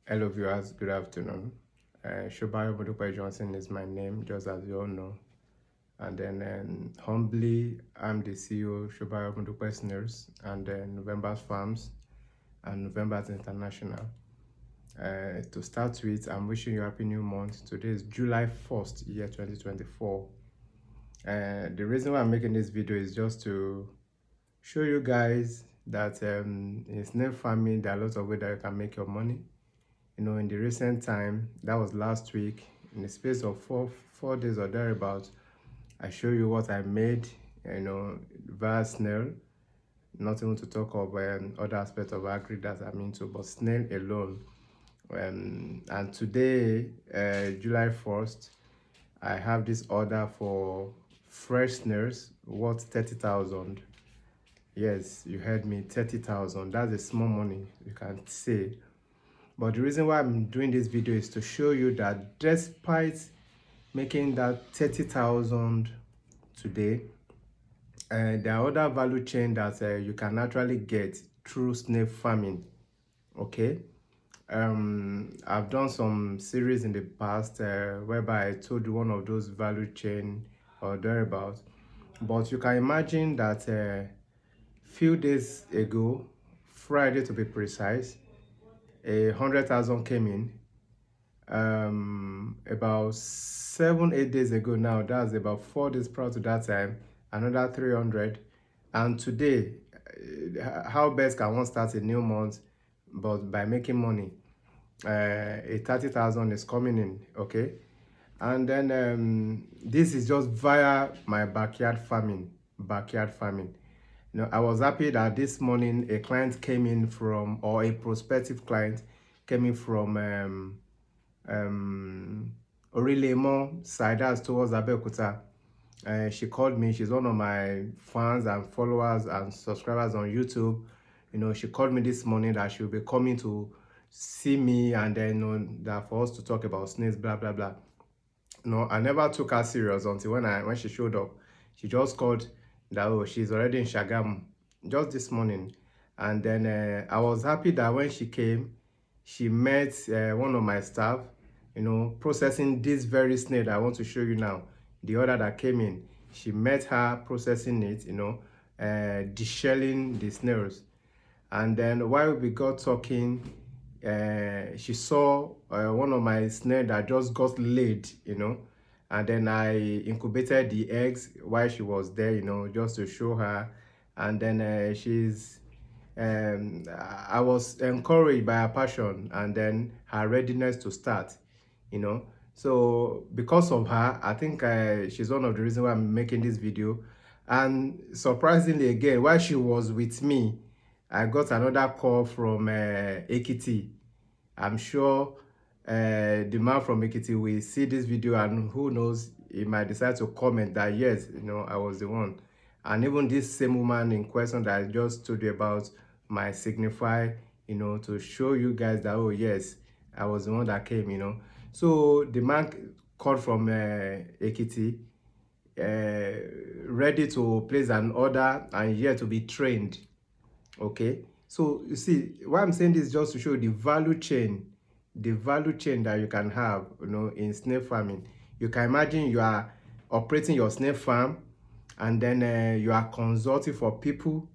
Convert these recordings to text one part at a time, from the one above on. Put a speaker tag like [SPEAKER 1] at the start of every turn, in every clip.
[SPEAKER 1] Hello viewers, good afternoon. Shobayo Modupe Johnson is my name, just as you all know. And then humbly, I'm the CEO Shobayo Modupe Snails and then November's Farms and November's International. To start with, I'm wishing you a happy new month. Today is July 1st, year 2024. The reason why I'm making this video is just to show you guys that in snail farming, there are lots of ways that you can make your money. In the recent time, that was last week, in the space of four days or thereabouts, I show you what I made, via snail. Not even to talk of other aspects of agri that I'm into, but snail alone. And today, July 1st, I have this order for fresh snails worth 30,000. Yes, you heard me, 30,000. That's a small money, you can say. But the reason why I'm doing this video is to show you that despite making that 30,000 today, there are other value chain that you can actually get through snail farming. Okay, I've done some series in the past whereby I told you one of those value chain or thereabouts. But you can imagine that few days ago, Friday to be precise, 100,000 came in. About 7-8 days ago now, that's about 4 days prior to that time, another 300. And today, how best can one start a new month but by making money? A 30,000 is coming in, okay? And then this is just via my backyard farming. I was happy that this morning a client came in from, or a prospective client came in from Orilemo side, that's towards Abeokuta. She called me. She's one of my fans and followers and subscribers on YouTube. She called me this morning that she'll be coming to see me, and then that for us to talk about snails, blah blah blah. I never took her serious until when she showed up. She just called that, oh, she's already in Shagamu just this morning. And then I was happy that when she came, she met one of my staff, processing this very snail that I want to show you now. The order that came in, she met her processing it, deshelling the snails. And then while we got talking, she saw one of my snail that just got laid, and then I incubated the eggs while she was there, just to show her. And then I was encouraged by her passion and then her readiness to start, So because of her, I think she's one of the reasons why I'm making this video. And surprisingly, again, while she was with me, I got another call from Ekiti. I'm sure the man from Ekiti will see this video, and who knows, he might decide to comment that yes, I was the one. And even this same woman in question that I just told you about might signify, to show you guys that, oh yes, I was the one that came. So the man called from Ekiti, ready to place an order and yet to be trained. Okay, so you see why I'm saying this, just to show the value chain that you can have, in snail farming. You can imagine you are operating your snail farm, and then you are consulting for people,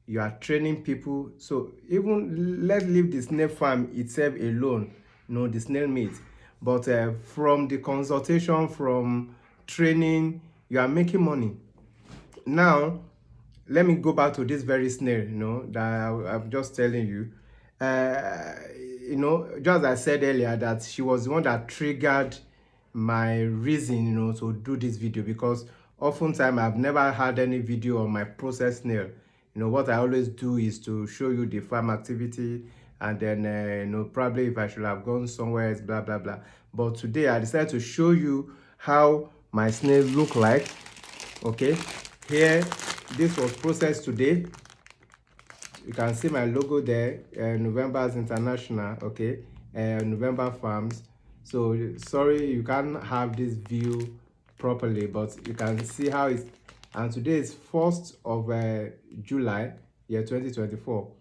[SPEAKER 1] you are training people. So even let's leave the snail farm itself alone, the snail meat, but from the consultation, from training, you are making money. Now let me go back to this very snail, that I'm just telling you. Just as I said earlier, that she was the one that triggered my reason, to do this video, because oftentimes I've never had any video on my process snail. What I always do is to show you the farm activity, and then probably if I should have gone somewhere else, blah blah blah. But today I decided to show you how my snails look like. Okay, here, this was processed today. You can see my logo there, November's International, okay, November Farms. So sorry you can't have this view properly, but you can see how it's. And today is 1st of July, year 2024.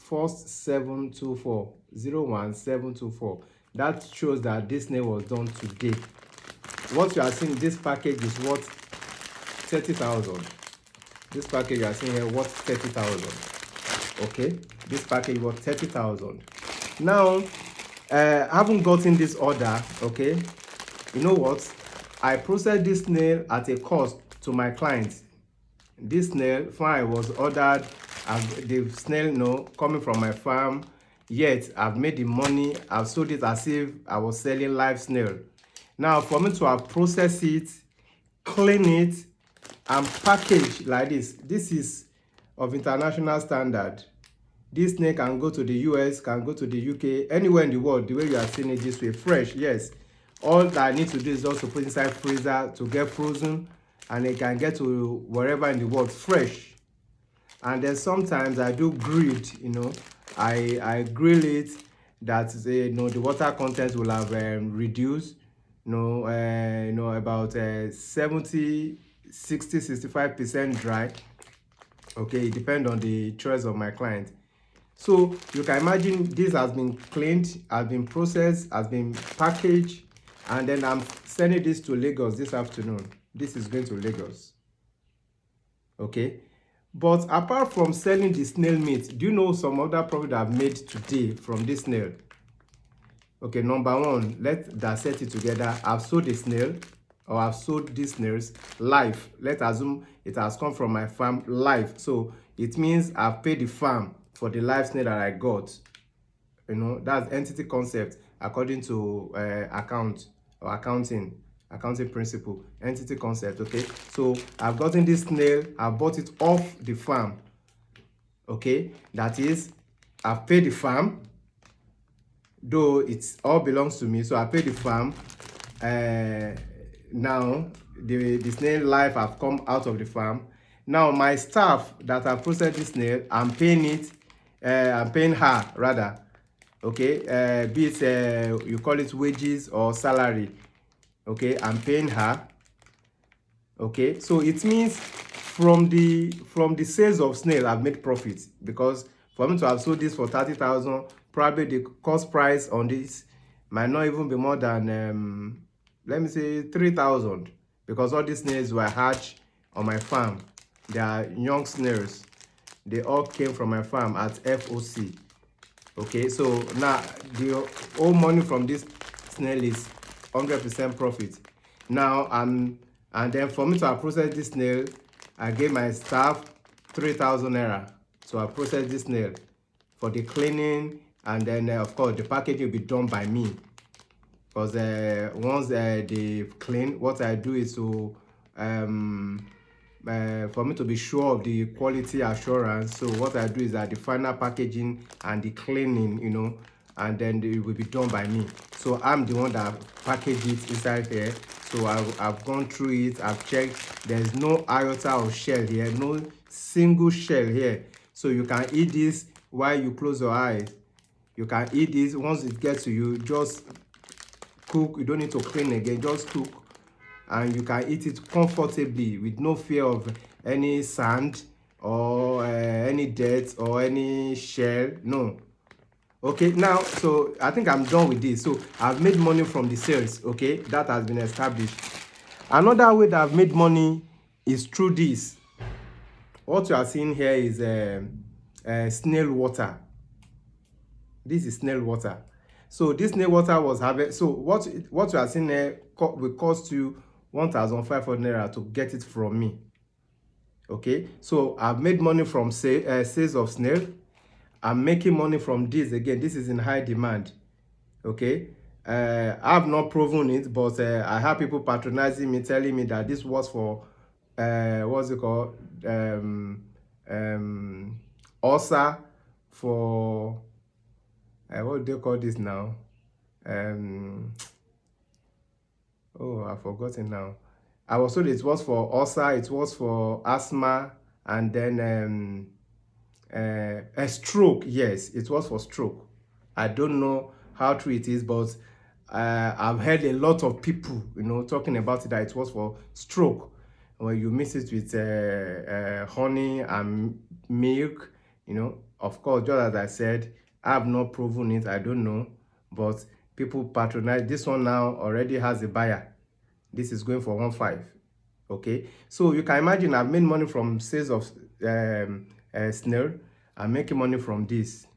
[SPEAKER 1] 1st 7/24, 01724. That shows that this snail was done today. What you are seeing, this package is worth 30,000. This package you are seeing here worth 30,000. Okay, this package worth 30,000. Now, I haven't gotten this order. Okay, you know what? I processed this snail at a cost to my clients. This snail fine was ordered, the snail coming from my farm, yet I've made the money, I've sold it as if I was selling live snail. Now for me to have processed it, clean it, and package like this is of international standard. This snail can go to the US, can go to the UK, anywhere in the world. The way you are seeing it this way, fresh, yes. All that I need to do is just to put inside freezer to get frozen, and it can get to wherever in the world fresh. And then sometimes I do grilled, I grill it, that the water content will have reduced, about 70, 60, 65% dry. Okay, it depends on the choice of my client. So you can imagine this has been cleaned, has been processed, has been packaged, and then I'm sending this to Lagos this afternoon. This is going to Lagos. Okay, but apart from selling the snail meat, do you know some other profit I've made today from this snail? Okay, number one, let's dissect it together. I've sold the snail, or I've sold these snails live. Let's assume it has come from my farm live. So it means I've paid the farm for the live snail that I got. That's entity concept according to accounting principle, entity concept. Okay, so I've gotten this snail, I've bought it off the farm. Okay, that is, I've paid the farm, though it all belongs to me, so I paid the farm. Now the snail life have come out of the farm. Now my staff that have processed this snail, I'm paying her rather. Okay, be it you call it wages or salary. Okay, I'm paying her. Okay, so it means from the sales of snail I've made profit, because for me to have sold this for 30,000, probably the cost price on this might not even be more than let me say 3,000, because all these snails were hatched on my farm. They are young snails. They all came from my farm at FOC. Okay, so now the whole money from this snail is 100% profit. Now and then for me to have processed this snail, I gave my staff 3,000 naira. So I processed this snail for the cleaning, and then of course the packaging will be done by me. Because once they clean, what I do is to for me to be sure of the quality assurance. So what I do is that the final packaging and the cleaning, and then it will be done by me. So I'm the one that package it inside here. So I've gone through it, I've checked. There's no iota of shell here, no single shell here. So you can eat this while you close your eyes. You can eat this. Once it gets to you, just cook. You don't need to clean again, just cook, and you can eat it comfortably with no fear of any sand or any dirt or any shell. No. Okay, now so I think I'm done with this. So I've made money from the sales. Okay, that has been established. Another way that I've made money is through this. What you are seeing here is snail water. This is snail water. So this snail water was harvested. So what you are seeing here will cost you 1,500 naira to get it from me. Okay, so I've made money from sales of snail. I'm making money from this. Again, this is in high demand. Okay, I've not proven it, but I have people patronizing me, telling me that this was for what's it called, ulcer, for what do they call this now? Oh, I've forgotten now. I was told it was for ulcer, it was for asthma, and then a stroke. Yes, it was for stroke. I don't know how true it is, but I've heard a lot of people, talking about it, that it was for stroke. When you mix it with honey and milk, of course, just as I said, I have not proven it, I don't know, but people patronize. This one now already has a buyer. This is going for 1.5. Okay, so you can imagine I've made money from sales of Snail. I'm making money from this.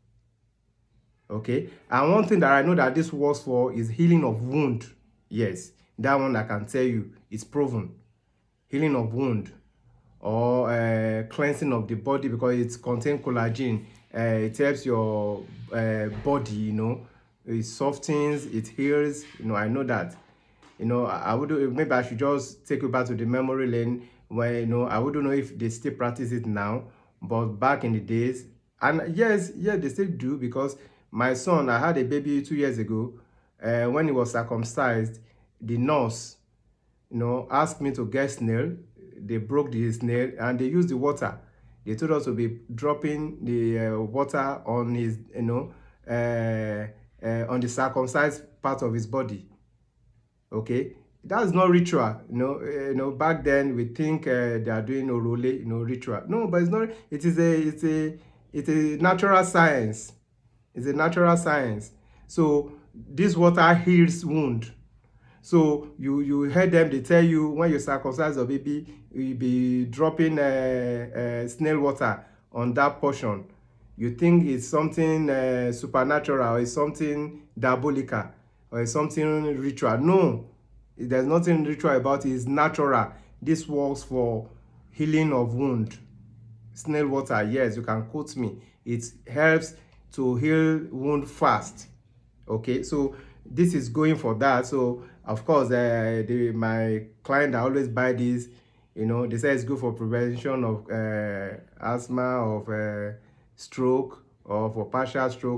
[SPEAKER 1] Okay, and one thing that I know that this works for is healing of wound. Yes, that one I can tell you is proven. Healing of wound, or cleansing of the body, because it contains collagen. It helps your body, you know, it softens, it heals, you know. I know that, you know. I would, maybe I should just take you back to the memory lane where, you know, I wouldn't know if they still practice it now, but back in the days, and yes, they still do, because my son, I had a baby 2 years ago. When he was circumcised, the nurse, you know, asked me to get snail. They broke the snail and they used the water. They told us to be dropping the water on his, you know, on the circumcised part of his body. Okay, that's not ritual. You know, back then we think they are doing orole, you know, ritual. No, but it's not. It's a natural science. It's a natural science. So this water heals wound. So you heard them, they tell you when you circumcise your baby, you be dropping snail water on that portion. You think it's something supernatural, or it's something diabolical, or it's something ritual. No, there's nothing ritual about it. It's natural. This works for healing of wound. Snail water, yes, you can quote me. It helps to heal wound fast. Okay, so this is going for that. So of course, my client that always buy this, you know, they say it's good for prevention of asthma, of stroke, or for partial stroke.